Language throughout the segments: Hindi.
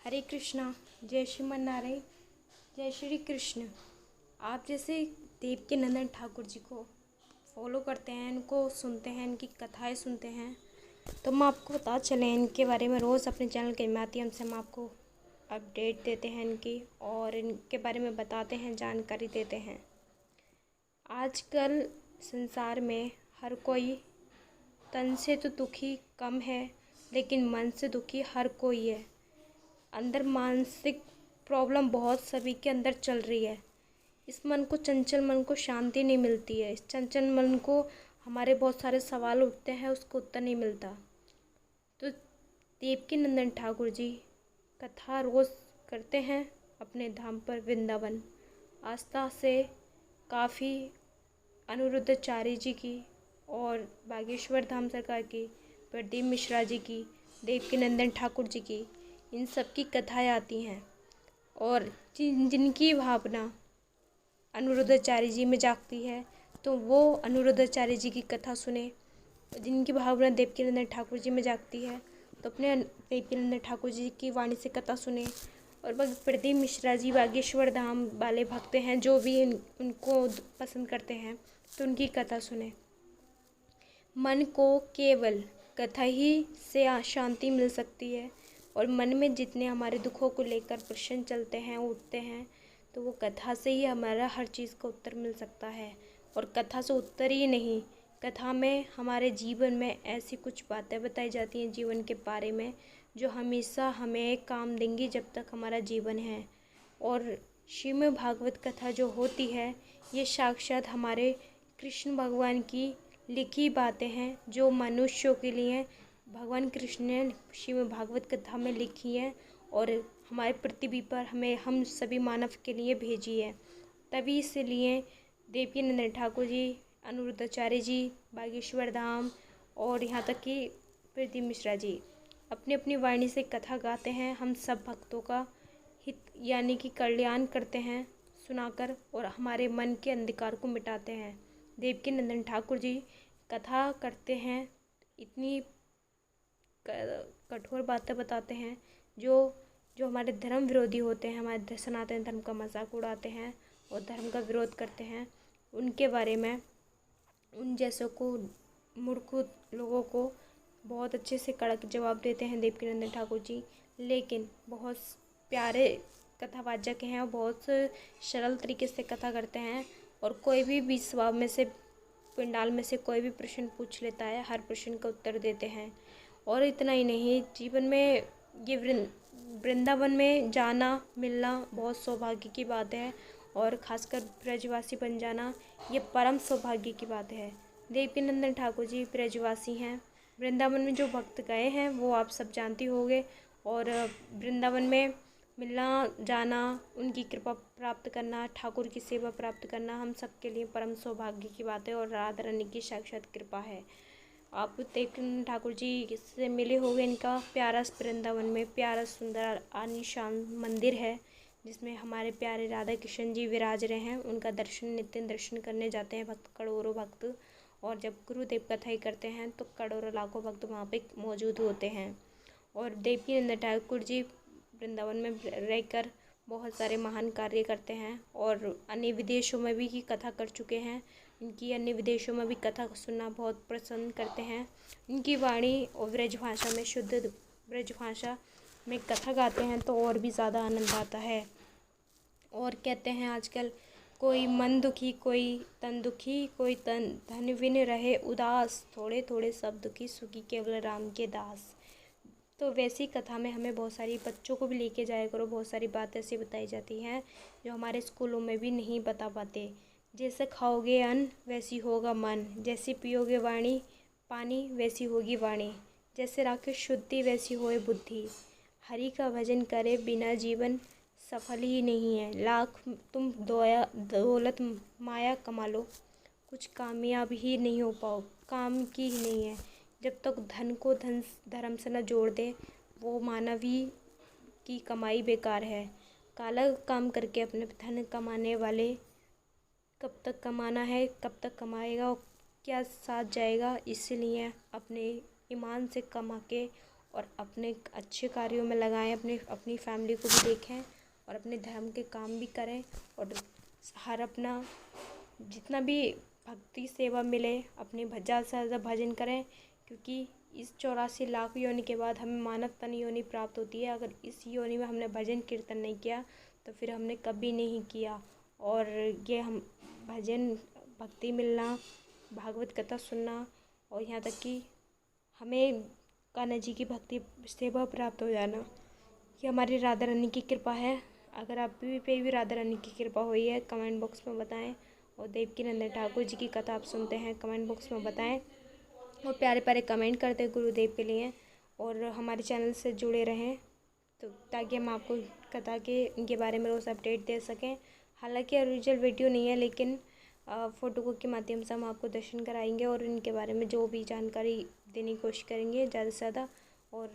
हरे कृष्णा। जय श्रीमन नारायण। जय श्री कृष्ण। आप जैसे देवकी नंदन ठाकुर जी को फॉलो करते हैं, इनको सुनते हैं, इनकी कथाएं सुनते हैं, तो हम आपको बता चलें इनके बारे में। रोज़ अपने चैनल के माध्यम से हम आपको अपडेट देते हैं इनकी, और इनके बारे में बताते हैं, जानकारी देते हैं। आजकल संसार में हर कोई तन से तो दुखी कम है, लेकिन मन से दुखी हर कोई है। अंदर मानसिक प्रॉब्लम बहुत सभी के अंदर चल रही है। इस मन को, चंचल मन को शांति नहीं मिलती है। इस चंचल मन को हमारे बहुत सारे सवाल उठते हैं, उसको उत्तर नहीं मिलता। तो देवकी नंदन ठाकुर जी कथा रोज़ करते हैं अपने धाम पर वृंदावन। आस्था से काफ़ी अनिरुद्धाचार्य जी की और बागेश्वर धाम सरकार की, प्रदीप मिश्रा जी की, देवकी नंदन ठाकुर जी की, इन सब की कथाएँ आती हैं। और जिनकी भावना अनिरुद्धाचार्य जी में जागती है, तो वो अनिरुद्धाचार्य जी की कथा सुने। जिनकी भावना देवकी नंदन ठाकुर जी में जागती है, तो अपने देवकी नंदन ठाकुर जी की वाणी से कथा सुने। और प्रदीप मिश्रा जी बागेश्वर धाम वाले भक्त हैं, जो भी उनको पसंद करते हैं, तो उनकी कथा सुने। मन को केवल कथा ही से शांति मिल सकती है। और मन में जितने हमारे दुखों को लेकर प्रश्न चलते हैं, उठते हैं, तो वो कथा से ही हमारा हर चीज़ का उत्तर मिल सकता है। और कथा से उत्तर ही नहीं, कथा में हमारे जीवन में ऐसी कुछ बातें बताई जाती हैं जीवन के बारे में, जो हमेशा हमें काम देंगी जब तक हमारा जीवन है। और श्रीमद् भागवत कथा जो होती है, ये साक्षात हमारे कृष्ण भगवान की लिखी बातें हैं, जो मनुष्यों के लिए भगवान कृष्ण ने श्रीमद् भागवत कथा में लिखी है, और हमारे पृथ्वी पर हम सभी मानव के लिए भेजी है। तभी इसलिए देवकी नंदन ठाकुर जी, अनिरुद्धाचार्य जी, बागेश्वर धाम और यहाँ तक कि प्रदीप मिश्रा जी अपनी अपनी वाणी से कथा गाते हैं। हम सब भक्तों का हित यानी कि कल्याण करते हैं सुनाकर, और हमारे मन के अंधकार को मिटाते हैं। देवकी नंदन ठाकुर जी कथा करते हैं, इतनी कठोर बातें बताते हैं जो जो हमारे धर्म विरोधी होते हैं, हमारे सनातन धर्म का मजाक उड़ाते हैं और धर्म का विरोध करते हैं। उनके बारे में, उन जैसों को, मूर्ख लोगों को बहुत अच्छे से कड़क जवाब देते हैं देवकी नंदन ठाकुर जी। लेकिन बहुत प्यारे कथावाचक हैं और बहुत सरल तरीके से कथा करते हैं। और कोई भी स्वभाव में से, पंडाल में से कोई भी प्रश्न पूछ लेता है, हर प्रश्न का उत्तर देते हैं। और इतना ही नहीं, जीवन में ये वृंदावन में जाना मिलना बहुत सौभाग्य की बात है, और ख़ासकर ब्रजवासी बन जाना ये परम सौभाग्य की बात है। देवकी नंदन ठाकुर जी ब्रजवासी हैं। वृंदावन में जो भक्त गए हैं वो आप सब जानते होंगे। और वृंदावन में मिलना जाना, उनकी कृपा प्राप्त करना, ठाकुर की सेवा प्राप्त करना हम सब के लिए परम सौभाग्य की बात है, और राधा रानी की साक्षात कृपा है। आप देवकी ठाकुर जी से मिले होंगे। इनका प्यारा वृंदावन में प्यारा सुंदर आलीशान मंदिर है, जिसमें हमारे प्यारे राधा कृष्ण जी विराज रहे हैं। उनका दर्शन, नित्य दर्शन करने जाते हैं भक्त, करोड़ों भक्त। और जब गुरुदेव कथाई करते हैं तो करोड़ों लाखों भक्त वहाँ पे मौजूद होते हैं। और देवकी नंदन ठाकुर जी वृंदावन में रहकर बहुत सारे महान कार्य करते हैं, और अन्य विदेशों में भी कथा कर चुके हैं। इनकी अन्य विदेशों में भी कथा सुनना बहुत पसंद करते हैं। इनकी वाणी और ब्रज भाषा में, शुद्ध ब्रज भाषा में कथा गाते हैं तो और भी ज़्यादा आनंद आता है। और कहते हैं आजकल, कोई मन दुखी, कोई तन दुखी, कोई तन धन विन रहे उदास, थोड़े थोड़े सब दुखी, सुखी केवल राम के दास। तो वैसी कथा में हमें बहुत सारी, बच्चों को भी लेके जाया करो। बहुत सारी बातें ऐसी बताई जाती हैं जो हमारे स्कूलों में भी नहीं बता पाते। जैसे खाओगे अन्न वैसी होगा मन, जैसी पियोगे वाणी पानी वैसी होगी वाणी, जैसे राखे शुद्धि वैसी होए बुद्धि, हरि का भजन करे बिना जीवन सफल ही नहीं है। लाख तुम दौलत माया कमा लो, कुछ कामयाब ही नहीं हो पाओ, काम की ही नहीं है। जब तक धन को धर्म से न जोड़ दे, वो मानवी की कमाई बेकार है। काला काम करके अपने धन कमाने वाले कब तक कमाना है, कब तक कमाएगा और क्या साथ जाएगा। इसलिए अपने ईमान से कमा के और अपने अच्छे कार्यों में लगाएं, अपनी फैमिली को भी देखें और अपने धर्म के काम भी करें और हर अपना जितना भी भक्ति सेवा मिले अपने ज़्यादा से ज़्यादा भजन करें, क्योंकि इस 84 लाख योनि के बाद हमें मानव तन योनि प्राप्त होती है। अगर इस योनि में हमने भजन कीर्तन नहीं किया तो फिर हमने कभी नहीं किया। और ये हम भजन भक्ति मिलना, भागवत कथा सुनना और यहाँ तक कि हमें कान्हा जी की भक्ति सेवा प्राप्त हो जाना, ये हमारी राधा रानी की कृपा है। अगर आप पे भी राधा रानी की कृपा हुई है कमेंट बॉक्स में बताएं। और देवकीनंदन ठाकुर जी की कथा आप सुनते हैं कमेंट बॉक्स में बताएं और प्यारे प्यारे कमेंट करते हैं गुरुदेव के लिए। और हमारे चैनल से जुड़े रहें तो ताकि हम आपको कथा के बारे में रोज़ अपडेट दे सकें। हालांकि ओरिजिनल वीडियो नहीं है, लेकिन फ़ोटो के माध्यम से हम आपको दर्शन कराएंगे और इनके बारे में जो भी जानकारी देने की कोशिश करेंगे ज़्यादा से ज़्यादा। और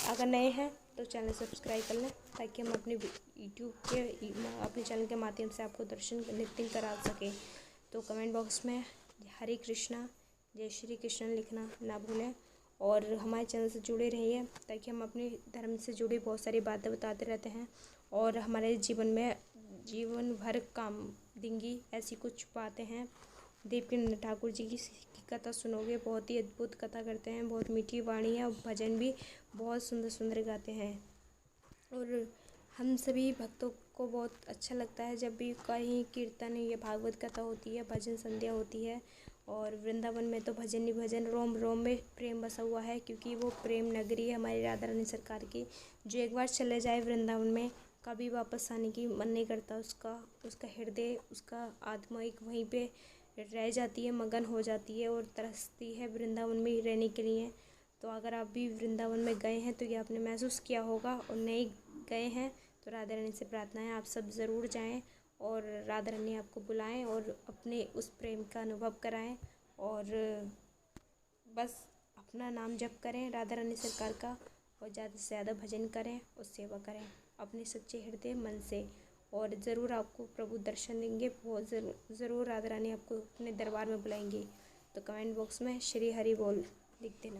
अगर नए हैं तो चैनल सब्सक्राइब कर लें ताकि हम अपने यूट्यूब के अपने चैनल के माध्यम से आपको दर्शन नित्य करा सकें। तो कमेंट बॉक्स में हरे कृष्णा जय श्री कृष्ण लिखना ना भूलें और हमारे चैनल से जुड़े रहिए ताकि हम अपने धर्म से जुड़ी बहुत सारी बातें बताते रहते हैं और हमारे जीवन भर काम देंगी ऐसी कुछ बातें हैं। देवकीनंदन ठाकुर जी की कथा सुनोगे, बहुत ही अद्भुत कथा करते हैं, बहुत मीठी वाणी है और भजन भी बहुत सुंदर सुंदर गाते हैं। और हम सभी भक्तों को बहुत अच्छा लगता है जब भी कहीं कीर्तन या भागवत कथा होती है, भजन संध्या होती है। और वृंदावन में तो भजन ही भजन, रोम रोम में प्रेम बसा हुआ है, क्योंकि वो प्रेम नगरी है हमारी राधा रानी सरकार की। जो एक बार चले जाए वृंदावन में कभी वापस आने की मन नहीं करता। उसका हृदय, उसका आत्मा एक वहीं पे रह जाती है, मगन हो जाती है और तरसती है वृंदावन में ही रहने के लिए। तो अगर आप भी वृंदावन में गए हैं तो ये आपने महसूस किया होगा, और नहीं गए हैं तो राधा रानी से प्रार्थना है आप सब ज़रूर जाएं और राधा रानी आपको बुलाएं और अपने उस प्रेम का अनुभव कराएं। और बस अपना नाम जप करें राधा रानी सरकार का और ज़्यादा से ज़्यादा भजन करें और सेवा करें अपने सच्चे हृदय मन से। और ज़रूर आपको प्रभु दर्शन देंगे, बहुत ज़रूर राधा रानी आपको अपने दरबार में बुलाएंगी। तो कमेंट बॉक्स में श्री हरि बोल लिख देना।